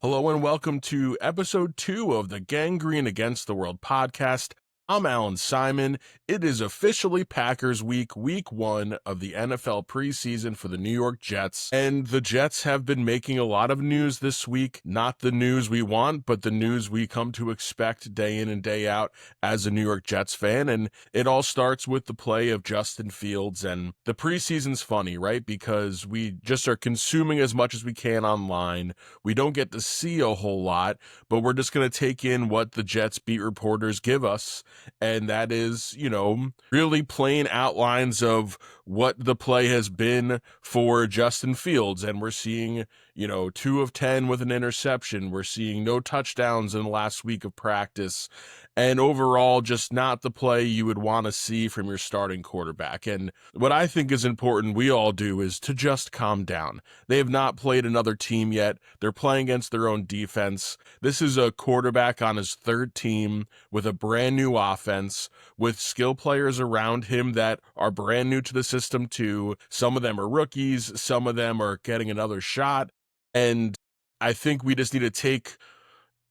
Hello and welcome to episode 2 of the Gangrene Against the World podcast. I'm Allan Simon. It is officially Packers week 1 of the NFL preseason for the New York Jets. And the Jets have been making a lot of news this week. Not the news we want, but the news we come to expect day in and day out as a New York Jets fan. And it all starts with the play of Justin Fields. And the preseason's funny, right? Because we just are consuming as much as we can online. We don't get to see a whole lot, but we're just going to take in what the Jets beat reporters give us. And that is, really plain outlines of what the play has been for Justin Fields. And we're seeing, 2 of 10 with an interception. We're seeing no touchdowns in the last week of practice. And overall, just not the play you would want to see from your starting quarterback. And what I think is important, we all do, is to just calm down. They have not played another team yet. They're playing against their own defense. This is a quarterback on his third team with a brand new offense, with skill players around him that are brand new to the system too. Some of them are rookies. Some of them are getting another shot. And I think we just need to take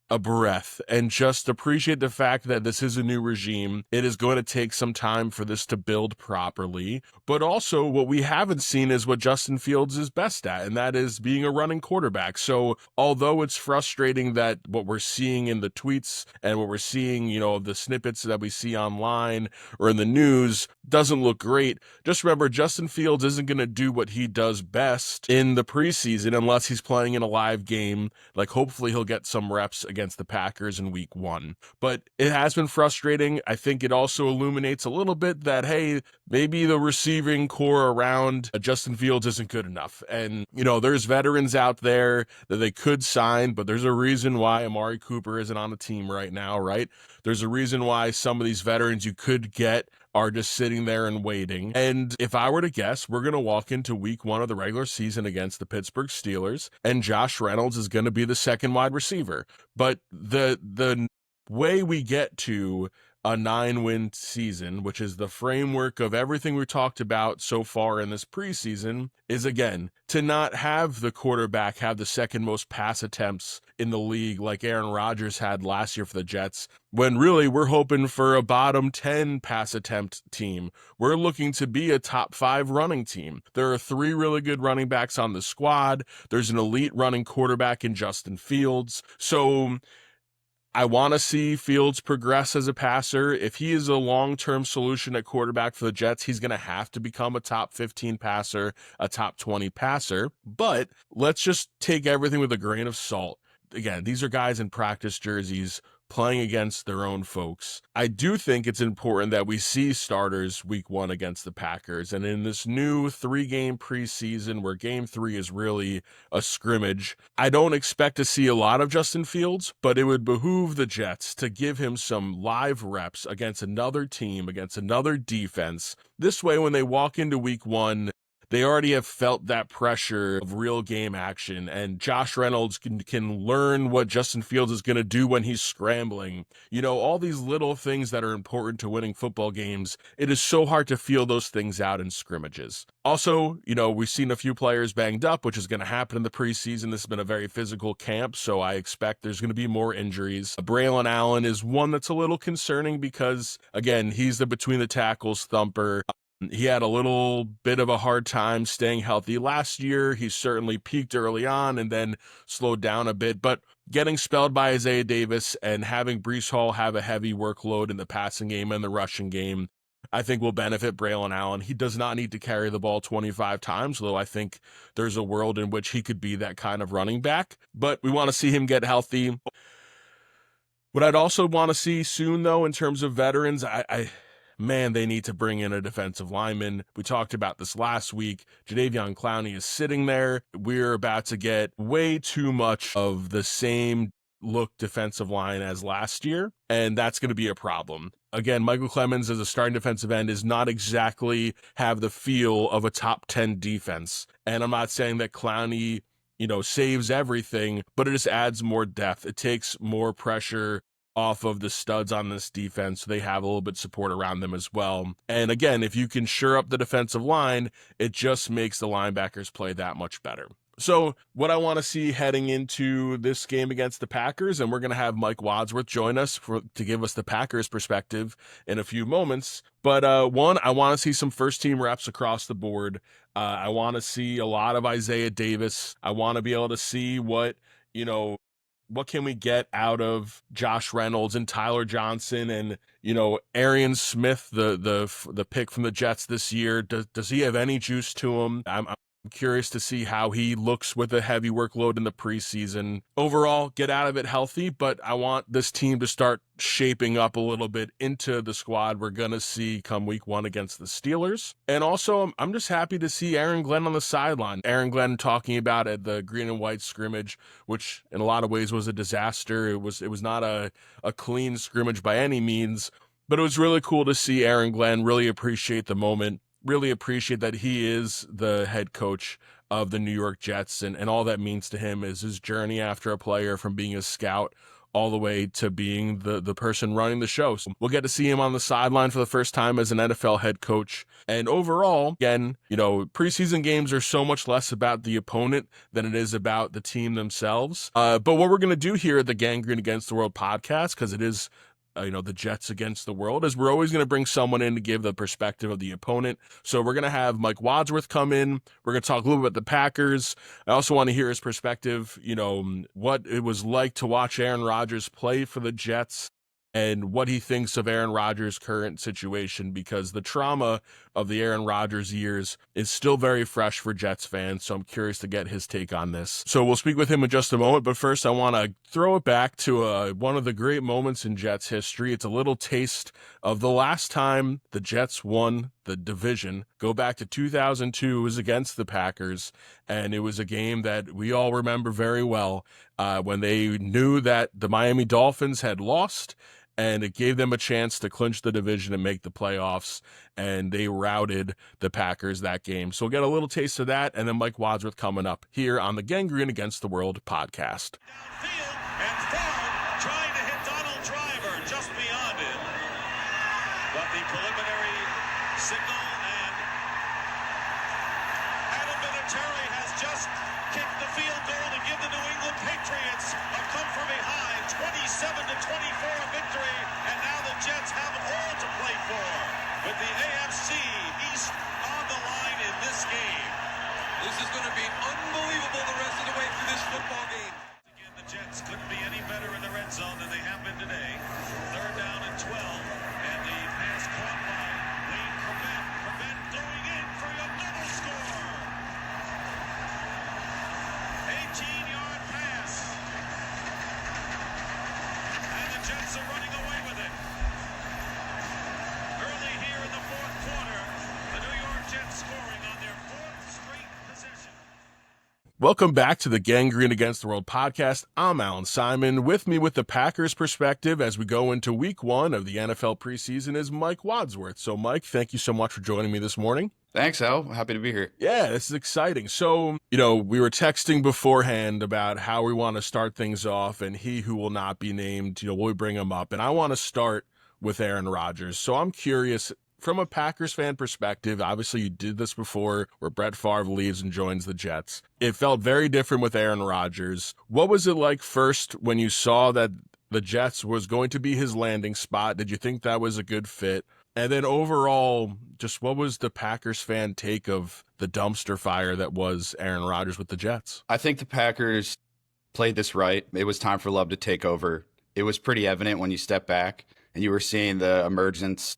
a breath and just appreciate the fact that this is a new regime. It is going to take some time for this to build properly, but also what we haven't seen is what Justin Fields is best at, and that is being a running quarterback. So although it's frustrating that what we're seeing in the tweets and what we're seeing, the snippets that we see online or in the news doesn't look great, just remember Justin Fields isn't going to do what he does best in the preseason unless he's playing in a live game. Like, hopefully he'll get some reps against the Packers in week 1. But it has been frustrating. I think it also illuminates a little bit that, hey, maybe the receiving core around Justin Fields isn't good enough. And, there's veterans out there that they could sign, but there's a reason why Amari Cooper isn't on the team right now, right? There's a reason why some of these veterans you could get are just sitting there and waiting. And if I were to guess, we're going to walk into week 1 of the regular season against the Pittsburgh Steelers, and Josh Reynolds is going to be the second wide receiver. But the way we get to a 9-win season, which is the framework of everything we talked about so far in this preseason, is again to not have the quarterback have the second most pass attempts in the league like Aaron Rodgers had last year for the Jets, when really we're hoping for a bottom 10 pass attempt team. We're looking to be a top 5 running team. There are 3 really good running backs on the squad. There's an elite running quarterback in Justin Fields. So I want to see Fields progress as a passer. If he is a long-term solution at quarterback for the Jets, he's going to have to become a top 15 passer, a top 20 passer. But let's just take everything with a grain of salt. Again, these are guys in practice jerseys playing against their own folks. I do think it's important that we see starters week 1 against the Packers. And in this new 3-game preseason where game 3 is really a scrimmage, I don't expect to see a lot of Justin Fields, but it would behoove the Jets to give him some live reps against another team, against another defense. This way, when they walk into week 1, they already have felt that pressure of real game action, and Josh Reynolds can learn what Justin Fields is going to do when he's scrambling. All these little things that are important to winning football games. It is so hard to feel those things out in scrimmages. Also, we've seen a few players banged up, which is going to happen in the preseason. This has been a very physical camp, so I expect there's going to be more injuries. Braylon Allan is one that's a little concerning because, again, he's the between the tackles thumper. He had a little bit of a hard time staying healthy last year. He certainly peaked early on and then slowed down a bit, but getting spelled by Isaiah Davis and having Breece Hall have a heavy workload in the passing game and the rushing game, I think will benefit Braylon Allan. He does not need to carry the ball 25 times, though I think there's a world in which he could be that kind of running back, but we want to see him get healthy. What I'd also want to see soon, though, in terms of veterans, Man, they need to bring in a defensive lineman. We talked about this last week. Jadeveon Clowney is sitting there. We're about to get way too much of the same look defensive line as last year, and that's going to be a problem. Again, Michael Clemens as a starting defensive end is not exactly have the feel of a top 10 defense. And I'm not saying that Clowney, saves everything, but it just adds more depth. It takes more pressure off of the studs on this defense, so they have a little bit of support around them as well. And again, if you can shore up the defensive line, it just makes the linebackers play that much better. So what I want to see heading into this game against the Packers, and we're going to have Mike Wadsworth join us to give us the Packers perspective in a few moments. But one, I want to see some first team reps across the board. I want to see a lot of Isaiah Davis. I want to be able to see what can we get out of Josh Reynolds and Tyler Johnson and, Arian Smith, the pick from the Jets this year. Does he have any juice to him? I'm curious to see how he looks with a heavy workload in the preseason. Overall, get out of it healthy, but I want this team to start shaping up a little bit into the squad we're going to see come week 1 against the Steelers. And also, I'm just happy to see Aaron Glenn on the sideline. Aaron Glenn talking about at the green and white scrimmage, which in a lot of ways was a disaster. It was not a clean scrimmage by any means, but it was really cool to see Aaron Glenn really appreciate the moment, really appreciate that he is the head coach of the New York Jets, and all that means to him is his journey after a player from being a scout all the way to being the person running the show. So we'll get to see him on the sideline for the first time as an NFL head coach. And overall, again, preseason games are so much less about the opponent than it is about the team themselves. But what we're going to do here at the Gangrene Against the World podcast, because it is the Jets against the world, is we're always going to bring someone in to give the perspective of the opponent. So we're going to have Mike Wadsworth come in. We're going to talk a little bit about the Packers. I also want to hear his perspective, what it was like to watch Aaron Rodgers play for the Jets and what he thinks of Aaron Rodgers' current situation, because the trauma of the Aaron Rodgers years is still very fresh for Jets fans. So I'm curious to get his take on this. So we'll speak with him in just a moment. But first, I want to throw it back to one of the great moments in Jets history. It's a little taste of the last time the Jets won the division. Go back to 2002. It was against the Packers, and it was a game that we all remember very well when they knew that the Miami Dolphins had lost, and it gave them a chance to clinch the division and make the playoffs, and they routed the Packers that game. So we'll get a little taste of that, and then Mike Wadsworth coming up here on the Gangrene Against the World podcast. Downfield and Ford trying to hit Donald Driver just beyond it. But the preliminary signal, and Adam Vinatieri has just kicked the field goal to give the New England Patriots a come from behind 27-24 victory, and now the Jets have all to play for with the AFC East on the line in this game. This is going to be unbelievable the rest of the way through this football game. Again, the Jets couldn't be any better in the red zone than they have been today. 3rd down and 12, and the pass caught by Wayne Prevent. Prevent going in for another score. 18-yard pass. And the Jets are running away with it. Early here in the 4th quarter, the New York Jets scoring on their 4th straight possession. Welcome back to the Gangrene Against the World podcast. I'm Allan Simon. With me with the Packers perspective as we go into week 1 of the NFL preseason is Mike Wadsworth. So Mike, thank you so much for joining me this morning. Thanks, Al. Happy to be here. Yeah, this is exciting. So, we were texting beforehand about how we want to start things off, and he who will not be named, we'll bring him up. And I want to start with Aaron Rodgers. So I'm curious, from a Packers fan perspective, obviously you did this before where Brett Favre leaves and joins the Jets. It felt very different with Aaron Rodgers. What was it like first when you saw that the Jets was going to be his landing spot? Did you think that was a good fit? And then overall, just what was the Packers fan take of the dumpster fire that was Aaron Rodgers with the Jets? I think the Packers played this right. It was time for Love to take over. It was pretty evident when you step back and you were seeing the emergence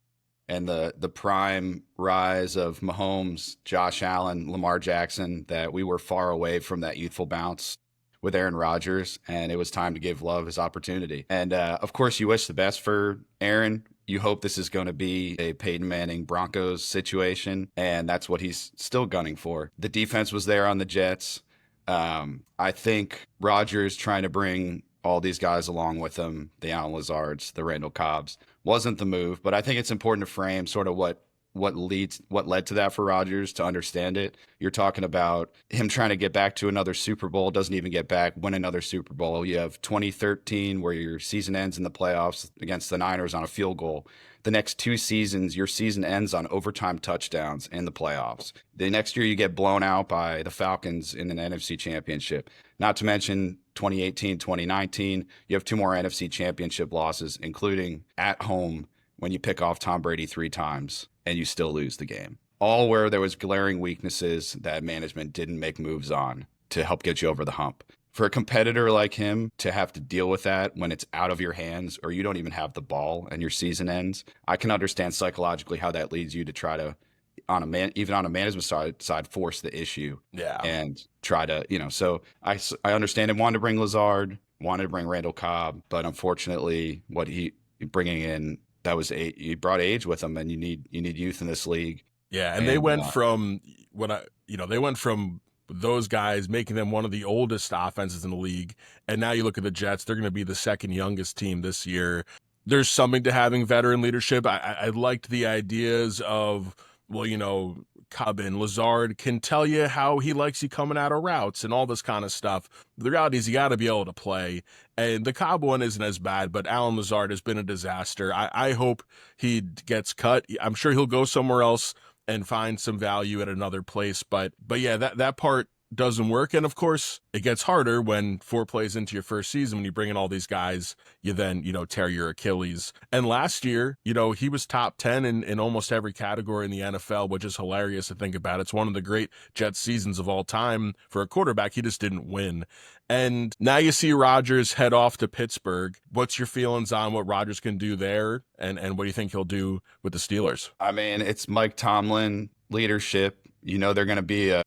and the prime rise of Mahomes, Josh Allen, Lamar Jackson, that we were far away from that youthful bounce with Aaron Rodgers, and it was time to give Love his opportunity. And of course, you wish the best for Aaron. You hope this is going to be a Peyton Manning Broncos situation, and that's what he's still gunning for. The defense was there on the Jets. I think Rodgers trying to bring all these guys along with him, the Allen Lazards, the Randall Cobbs, wasn't the move. But I think it's important to frame sort of what led to that for Rodgers, to understand it. You're talking about him trying to get back to another Super Bowl, doesn't even get back, win another Super Bowl. You have 2013 where your season ends in the playoffs against the Niners on a field goal. the next 2 seasons, your season ends on overtime touchdowns in the playoffs. The next year, you get blown out by the Falcons in an NFC championship. Not to mention 2018, 2019, you have 2 more NFC championship losses, including at home when you pick off Tom Brady 3 times and you still lose the game. All where there was glaring weaknesses that management didn't make moves on to help get you over the hump. For a competitor like him to have to deal with that when it's out of your hands or you don't even have the ball and your season ends, I can understand psychologically how that leads you to try to, even on a management side, force the issue. Yeah. And try to, so I understand him wanted to bring Lazard, wanted to bring Randall Cobb, but unfortunately what he bringing in, that was he brought age with him, and you need youth in this league. Yeah, and they went from they went from those guys making them one of the oldest offenses in the league, and now you look at the Jets, they're going to be the second youngest team this year. There's something to having veteran leadership. I liked the ideas of, Cobb and Lazard can tell you how he likes you coming out of routes and all this kind of stuff. The reality is you got to be able to play. And the Cobb one isn't as bad, but Allan Lazard has been a disaster. I hope he gets cut. I'm sure he'll go somewhere else and find some value at another place. But yeah, that part doesn't work. And of course, it gets harder when 4 plays into your first season, when you bring in all these guys, you then, tear your Achilles. And last year, he was top 10 in almost every category in the NFL, which is hilarious to think about. It's one of the great Jets seasons of all time for a quarterback. He just didn't win. And now you see Rodgers head off to Pittsburgh. What's your feelings on what Rodgers can do there? And what do you think he'll do with the Steelers? I mean, it's Mike Tomlin leadership. They're going to be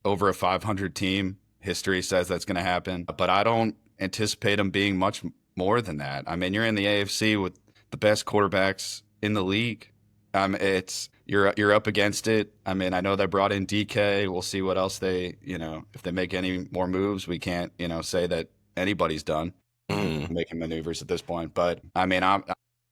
over a 500 team. History says that's going to happen, but I don't anticipate them being much more than that. I mean, you're in the AFC with the best quarterbacks in the league. You're up against it. I mean, I know they brought in DK. We'll see what else they, if they make any more moves. We can't, say that anybody's done making maneuvers at this point. But I mean,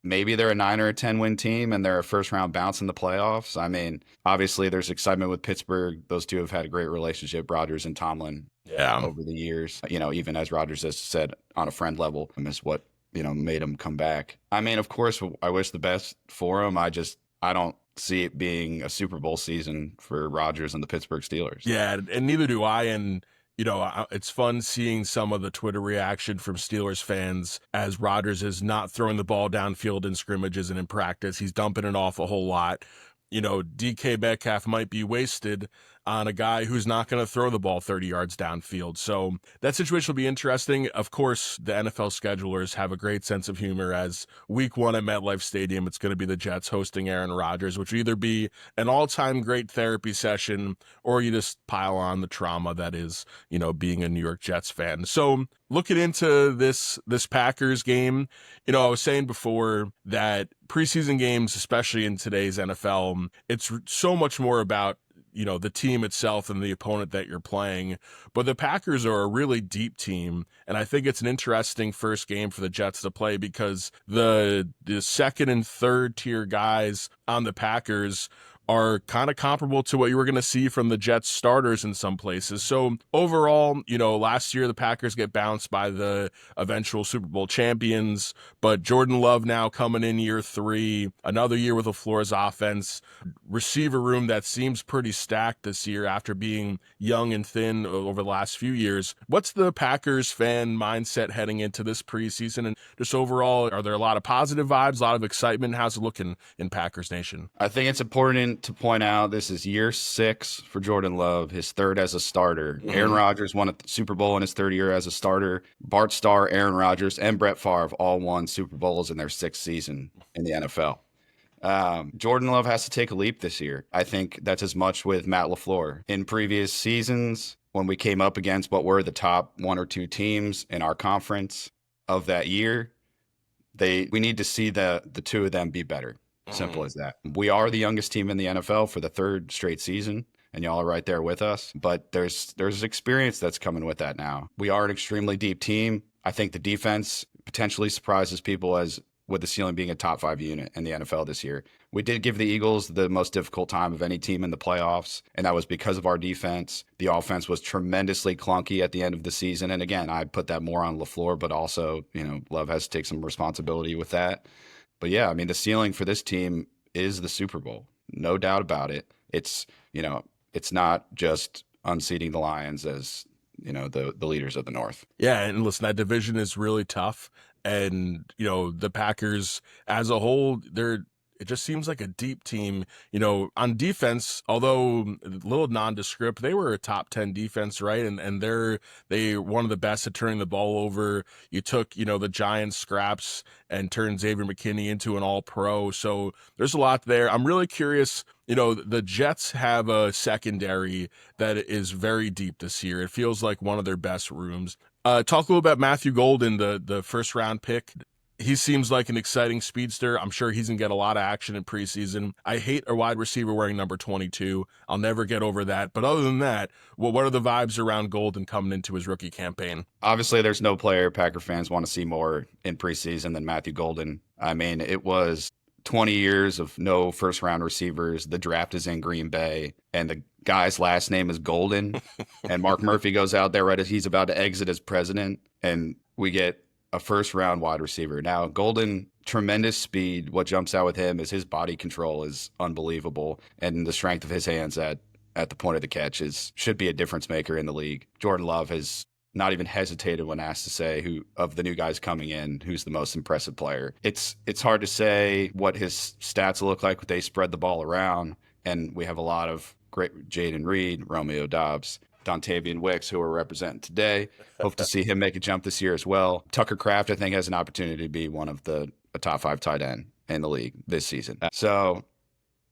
maybe they're a 9 or a 10 win team and they're a first round bounce in the playoffs. I mean, obviously there's excitement with Pittsburgh. Those two have had a great relationship, Rodgers and Tomlin, over the years. Even as Rodgers has said, on a friend level, is what made him come back. I mean, of course, I wish the best for him. I don't see it being a Super Bowl season for Rodgers and the Pittsburgh Steelers. Yeah, and neither do I. And it's fun seeing some of the Twitter reaction from Steelers fans as Rodgers is not throwing the ball downfield in scrimmages and in practice. He's dumping it off a whole lot. DK Metcalf might be wasted on a guy who's not going to throw the ball 30 yards downfield. So that situation will be interesting. Of course, the NFL schedulers have a great sense of humor, as week 1 at MetLife Stadium, it's going to be the Jets hosting Aaron Rodgers, which will either be an all-time great therapy session or you just pile on the trauma that is, being a New York Jets fan. So looking into this Packers game, I was saying before that preseason games, especially in today's NFL, it's so much more about the team itself and the opponent that you're playing. But the Packers are a really deep team, and I think it's an interesting first game for the Jets to play because the second and third tier guys on the Packers are kind of comparable to what you were going to see from the Jets starters in some places. So overall, last year the Packers get bounced by the eventual Super Bowl champions, but Jordan Love now coming in year 3, another year with LaFleur's offense, receiver room that seems pretty stacked this year after being young and thin over the last few years. What's the Packers fan mindset heading into this preseason? And just overall, are there a lot of positive vibes, a lot of excitement? How's it looking in Packers Nation? I think it's important to point out this is year 6 for Jordan Love, his 3rd as a starter. Aaron Rodgers won a Super Bowl in his 3rd year as a starter. Bart Starr, Aaron Rodgers, and Brett Favre all won Super Bowls in their 6th season in the NFL. Jordan Love has to take a leap this year. I think that's as much with Matt LaFleur. In previous seasons, when we came up against what were the top 1 or 2 teams in our conference of that year, we need to see the 2 of them be better. Simple as that. We are the youngest team in the NFL for the 3rd straight season, and y'all are right there with us. But there's experience that's coming with that now. We are an extremely deep team. I think the defense potentially surprises people as with the ceiling being a top 5 unit in the NFL this year. We did give the Eagles the most difficult time of any team in the playoffs, and that was because of our defense. The offense was tremendously clunky at the end of the season. And again, I put that more on LaFleur, but also, Love has to take some responsibility with that. But yeah, I mean, the ceiling for this team is the Super Bowl. No doubt about it. It's, it's not just unseating the Lions as, the leaders of the North. Yeah, and listen, that division is really tough. And, the Packers as a whole, it just seems like a deep team. On defense, although a little nondescript, they were a top 10 defense, right? And they one of the best at turning the ball over. You took, the Giants scraps and turned Xavier McKinney into an all-pro. So there's a lot there. I'm really curious. The Jets have a secondary that is very deep this year. It feels like one of their best rooms. Talk a little about Matthew Golden, the first round pick. He seems like an exciting speedster. I'm sure he's going to get a lot of action in preseason. I hate a wide receiver wearing number 22. I'll never get over that. But other than that, what are the vibes around Golden coming into his rookie campaign? Obviously, there's no player Packer fans want to see more in preseason than Matthew Golden. I mean, it was 20 years of no first-round receivers. The draft is in Green Bay, and the guy's last name is Golden. And Mark Murphy goes out there right as he's about to exit as president, and we get a first-round wide receiver. Now, Golden, tremendous speed. What jumps out with him is his body control is unbelievable, and the strength of his hands at the point of the catch should be a difference maker in the league. Jordan Love has not even hesitated when asked to say who of the new guys coming in, who's the most impressive player. It's hard to say what his stats look like. They spread the ball around, and we have a lot of great Jaden Reed, Romeo Dobbs, Dontavian Wicks, who are representing today. Hope to see him make a jump this year as well. Tucker Kraft, I think, has an opportunity to be one of a top 5 tight end in the league this season. So,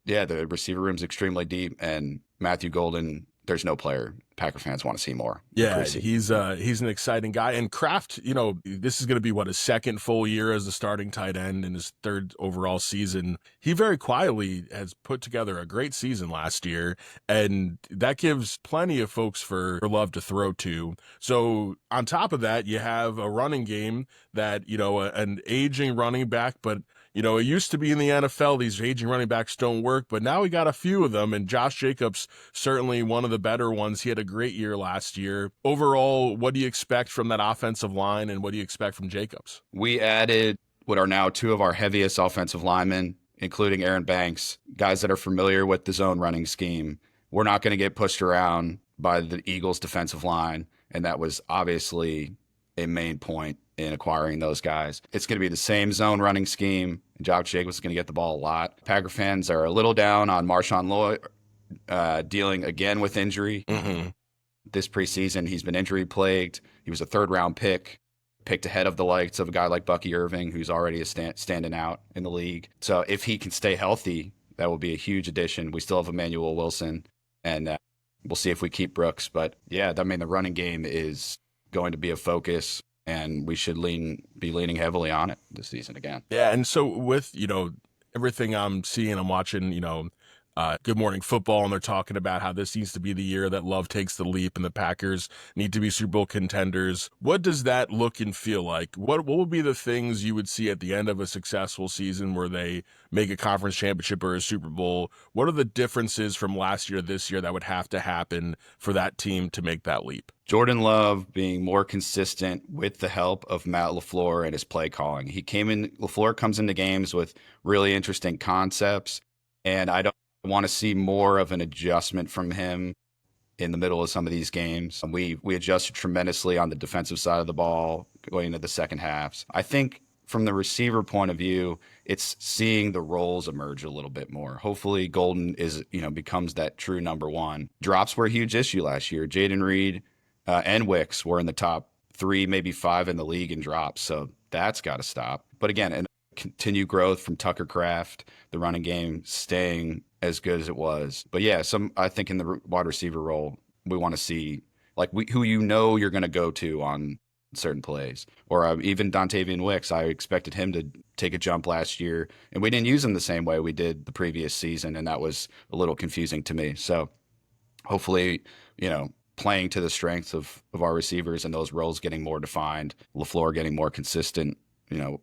yeah, the receiver room's extremely deep, and Matthew Golden, there's no player Packer fans want to see more. Yeah, he's an exciting guy. And Kraft, this is going to be his second full year as the starting tight end in his third overall season. He very quietly has put together a great season last year, and that gives plenty of folks for Love to throw to. So on top of that, you have a running game that, an aging running back, but it used to be in the NFL, these aging running backs don't work, but now we got a few of them, and Josh Jacobs, certainly one of the better ones. He had a great year last year. Overall, what do you expect from that offensive line, and what do you expect from Jacobs? We added what are now 2 of our heaviest offensive linemen, including Aaron Banks, guys that are familiar with the zone running scheme. We're not going to get pushed around by the Eagles' defensive line, and that was obviously a main point in acquiring those guys. It's going to be the same zone running scheme. Josh Jacobs is going to get the ball a lot. Packer fans are a little down on Marshawn Lloyd dealing again with injury. Mm-hmm. This preseason, he's been injury plagued. He was a 3rd-round picked ahead of the likes of a guy like Bucky Irving, who's already standing out in the league. So if he can stay healthy, that will be a huge addition. We still have Emmanuel Wilson, and we'll see if we keep Brooks. But yeah, the running game is going to be a focus, and we should be leaning heavily on it this season again. Yeah, and so with, everything I'm seeing, I'm watching, Good Morning Football, and they're talking about how this needs to be the year that Love takes the leap and the Packers need to be Super Bowl contenders. What does that look and feel like? What would be the things you would see at the end of a successful season where they make a conference championship or a Super Bowl? What are the differences from last year to this year that would have to happen for that team to make that leap? Jordan Love being more consistent with the help of Matt LaFleur and his play calling. LaFleur comes into games with really interesting concepts, and I don't want to see more of an adjustment from him in the middle of some of these games. We adjusted tremendously on the defensive side of the ball going into the second halves. I think from the receiver point of view, it's seeing the roles emerge a little bit more. Hopefully Golden becomes that true number 1. Drops were a huge issue last year. Jaden Reed and Wicks were in the top 3, maybe 5 in the league in drops. So that's got to stop. But again, and continue growth from Tucker Kraft, the running game staying as good as it was. But yeah, I think in the wide receiver role, we want to see who you're going to go to on certain plays. Or even Dontavian Wicks, I expected him to take a jump last year, and we didn't use him the same way we did the previous season, and that was a little confusing to me. So hopefully, playing to the strengths of our receivers and those roles getting more defined, LaFleur getting more consistent,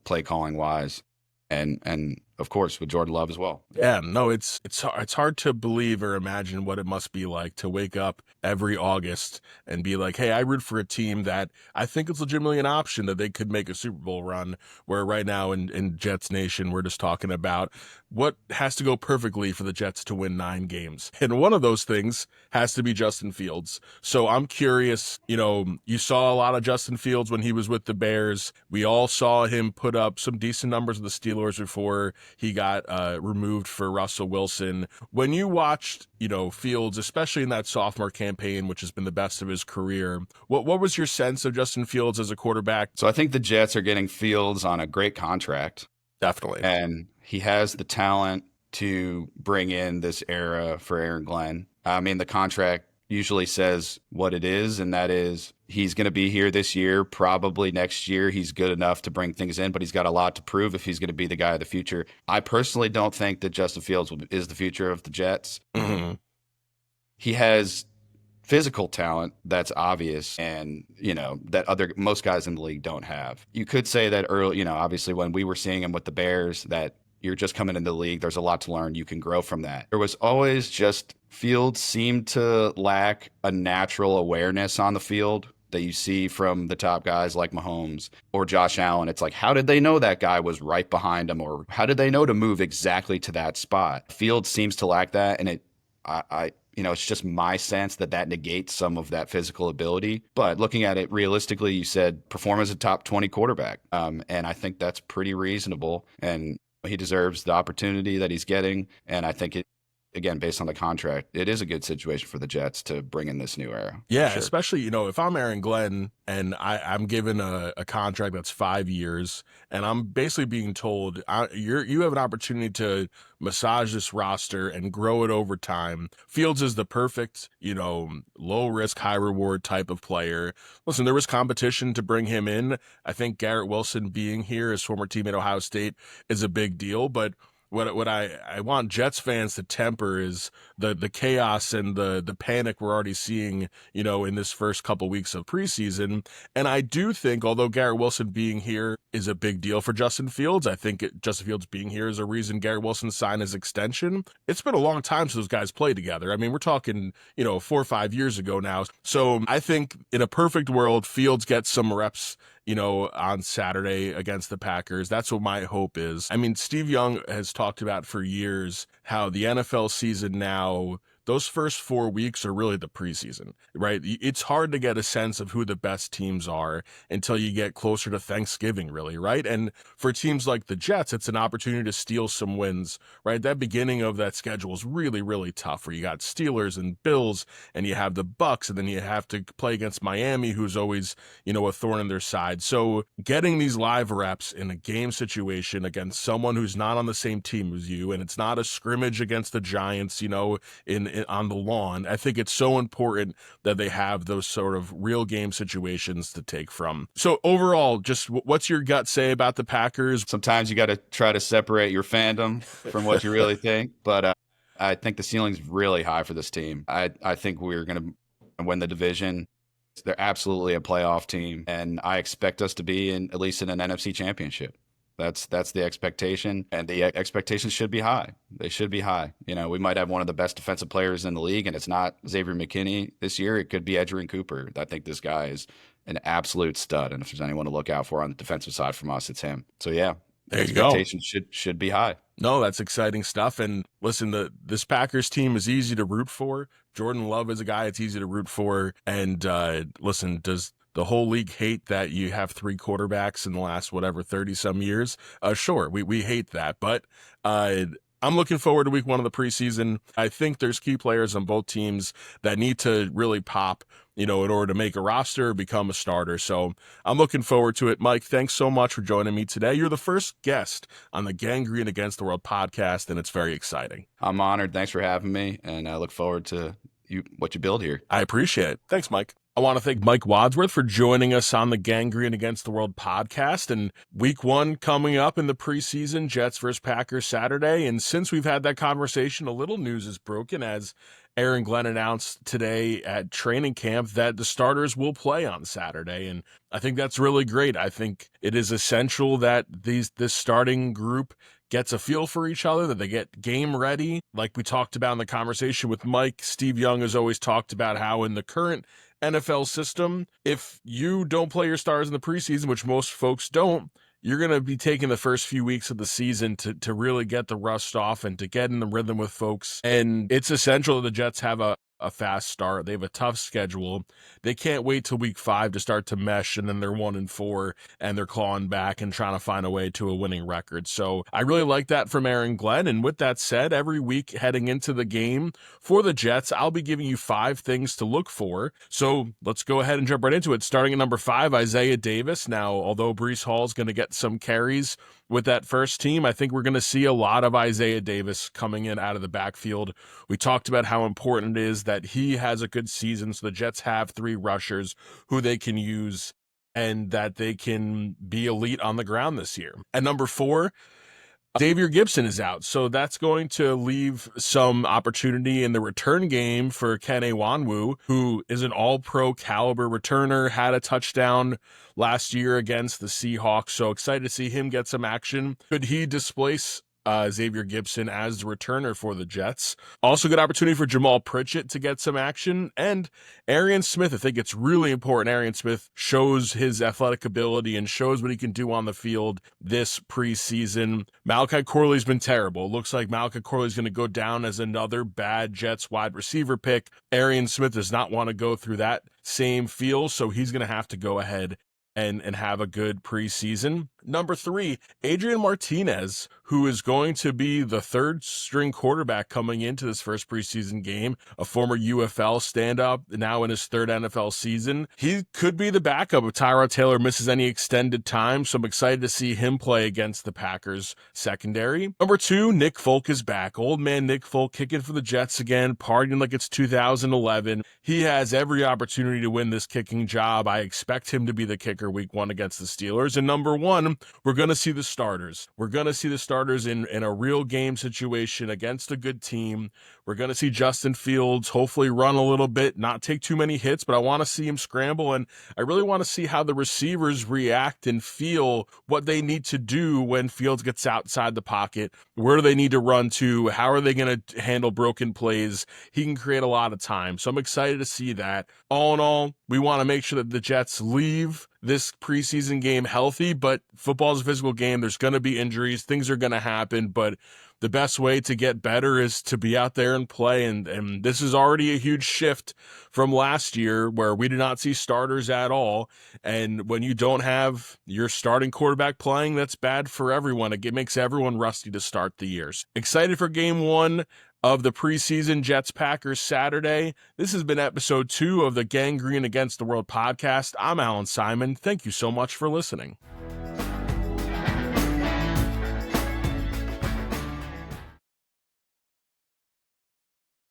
play calling wise, and of course, with Jordan Love as well. Yeah, no, it's hard to believe or imagine what it must be like to wake up every August and be like, hey, I root for a team that I think it's legitimately an option that they could make a Super Bowl run, where right now in Jets Nation, we're just talking about what has to go perfectly for the Jets to win 9 games. And one of those things has to be Justin Fields. So I'm curious, you saw a lot of Justin Fields when he was with the Bears. We all saw him put up some decent numbers with the Steelers before he got removed for Russell Wilson. When you watched, Fields, especially in that sophomore campaign, which has been the best of his career, what was your sense of Justin Fields as a quarterback? So I think the Jets are getting Fields on a great contract. Definitely. And he has the talent to bring in this era for Aaron Glenn. I mean, the contract usually says what it is, and that is he's going to be here this year. Probably next year he's good enough to bring things in, but he's got a lot to prove if he's going to be the guy of the future. I personally don't think that Justin Fields is the future of the Jets. Mm-hmm. He has physical talent that's obvious, and that most guys in the league don't have. You could say that early, obviously when we were seeing him with the Bears, that you're just coming into the league, there's a lot to learn. You can grow from that. There was always just Fields seemed to lack a natural awareness on the field that you see from the top guys like Mahomes or Josh Allen. It's like, how did they know that guy was right behind him, or how did they know to move exactly to that spot? Fields seems to lack that, and it's just my sense that negates some of that physical ability. But looking at it realistically, you said perform as a top 20 quarterback. And I think that's pretty reasonable. And he deserves the opportunity that he's getting. And I think again, based on the contract, it is a good situation for the Jets to bring in this new era. Yeah, sure. Especially, if I'm Aaron Glenn and I'm given a contract that's 5 years, and I'm basically being told you have an opportunity to massage this roster and grow it over time. Fields is the perfect, low risk, high reward type of player. Listen, there was competition to bring him in. I think Garrett Wilson being here, his former team at Ohio State, is a big deal, but what I want Jets fans to temper is the chaos and the panic we're already seeing, in this first couple weeks of preseason. And I do think, although Garrett Wilson being here is a big deal for Justin Fields, I think Justin Fields being here is a reason Garrett Wilson signed his extension. It's been a long time since those guys played together. I mean, we're talking, 4 or 5 years ago now. So I think in a perfect world, Fields gets some reps on Saturday against the Packers. That's what my hope is. I mean, Steve Young has talked about for years how the NFL season now, those first 4 weeks are really the preseason, right? It's hard to get a sense of who the best teams are until you get closer to Thanksgiving, really, right? And for teams like the Jets, it's an opportunity to steal some wins, right? That beginning of that schedule is really, really tough, where you got Steelers and Bills, and you have the Bucks, and then you have to play against Miami, who's always, a thorn in their side. So getting these live reps in a game situation against someone who's not on the same team as you, and it's not a scrimmage against the Giants, on the lawn, I think it's so important that they have those sort of real game situations to take from. So overall, just what's your gut say about the Packers? Sometimes you got to try to separate your fandom from what you really think, but I think the ceiling's really high for this team. I think we're going to win the division. They're absolutely a playoff team, and I expect us to be at least in an NFC championship. That's the expectation, and the expectations should be high. They should be high. We might have one of the best defensive players in the league, and it's not Xavier McKinney this year. It could be Edgerrin Cooper. I think this guy is an absolute stud, and if there's anyone to look out for on the defensive side from us, it's him. So yeah, there you go. Expectations should be high. No, that's exciting stuff. And listen, this Packers team is easy to root for. Jordan Love is a guy it's easy to root for. And listen, does the whole league hate that you have 3 quarterbacks in the last, 30 some years? Sure, we hate that. But I'm looking forward to week 1 of the preseason. I think there's key players on both teams that need to really pop, in order to make a roster, become a starter. So I'm looking forward to it. Mike, thanks so much for joining me today. You're the first guest on the Gangrene Against the World podcast, and it's very exciting. I'm honored. Thanks for having me, and I look forward to what you build here. I appreciate it. Thanks, Mike. I want to thank Mike Wadsworth for joining us on the Gangrene Against the World podcast. And week 1 coming up in the preseason, Jets versus Packers Saturday. And since we've had that conversation, a little news is broken as Aaron Glenn announced today at training camp that the starters will play on Saturday. And I think that's really great. I think it is essential that this starting group gets a feel for each other, that they get game ready. Like we talked about in the conversation with Mike, Steve Young has always talked about how in the current NFL system, if you don't play your stars in the preseason, which most folks don't, you're going to be taking the first few weeks of the season to really get the rust off and to get in the rhythm with folks. And it's essential that the Jets have a fast start. They have a tough schedule. They can't wait till week 5 to start to mesh, and then they're 1-4 and they're clawing back and trying to find a way to a winning record. So I really like that from Aaron Glenn. And with that said, every week heading into the game for the Jets, I'll be giving you 5 things to look for. So let's go ahead and jump right into it. Starting at number 5, Isaiah Davis. Now, although Breece Hall is going to get some carries with that first team, I think we're going to see a lot of Isaiah Davis coming in out of the backfield. We talked about how important it is that he has a good season, so the Jets have 3 rushers who they can use and that they can be elite on the ground this year. At number 4, Xavier Gipson is out, so that's going to leave some opportunity in the return game for Ken Nwanwu, who is an all-pro caliber returner, had a touchdown last year against the Seahawks, so excited to see him get some action. Could he displace Xavier Gipson as the returner for the Jets? Also good opportunity for Jamal Pritchett to get some action. And Arian Smith, I think it's really important. Arian Smith shows his athletic ability and shows what he can do on the field this preseason. Malachi Corley's been terrible. It looks like Malachi Corley's going to go down as another bad Jets wide receiver pick. Arian Smith does not want to go through that same feel, so he's going to have to go ahead and have a good preseason. Number 3, Adrian Martinez, who is going to be the 3rd string quarterback coming into this first preseason game, a former UFL stand-up, now in his 3rd NFL season. He could be the backup if Tyrod Taylor misses any extended time, so I'm excited to see him play against the Packers secondary. Number 2, Nick Folk is back. Old man Nick Folk kicking for the Jets again, partying like it's 2011. He has every opportunity to win this kicking job. I expect him to be the kicker week 1 against the Steelers. And number 1, we're going to see the starters. We're going to see the starters in a real game situation against a good team. We're going to see Justin Fields hopefully run a little bit, not take too many hits, but I want to see him scramble. And I really want to see how the receivers react and feel what they need to do when Fields gets outside the pocket. Where do they need to run to? How are they going to handle broken plays? He can create a lot of time. So I'm excited to see that. All in all, we want to make sure that the Jets leave this preseason game healthy, but football is a physical game. There's going to be injuries. Things are going to happen, but the best way to get better is to be out there and play. And this is already a huge shift from last year where we did not see starters at all. And when you don't have your starting quarterback playing, that's bad for everyone. It makes everyone rusty to start the years. Excited for game 1 of the preseason Jets-Packers Saturday. This has been episode 2 of the Gangrene Against the World podcast. I'm Allan Simon. Thank you so much for listening.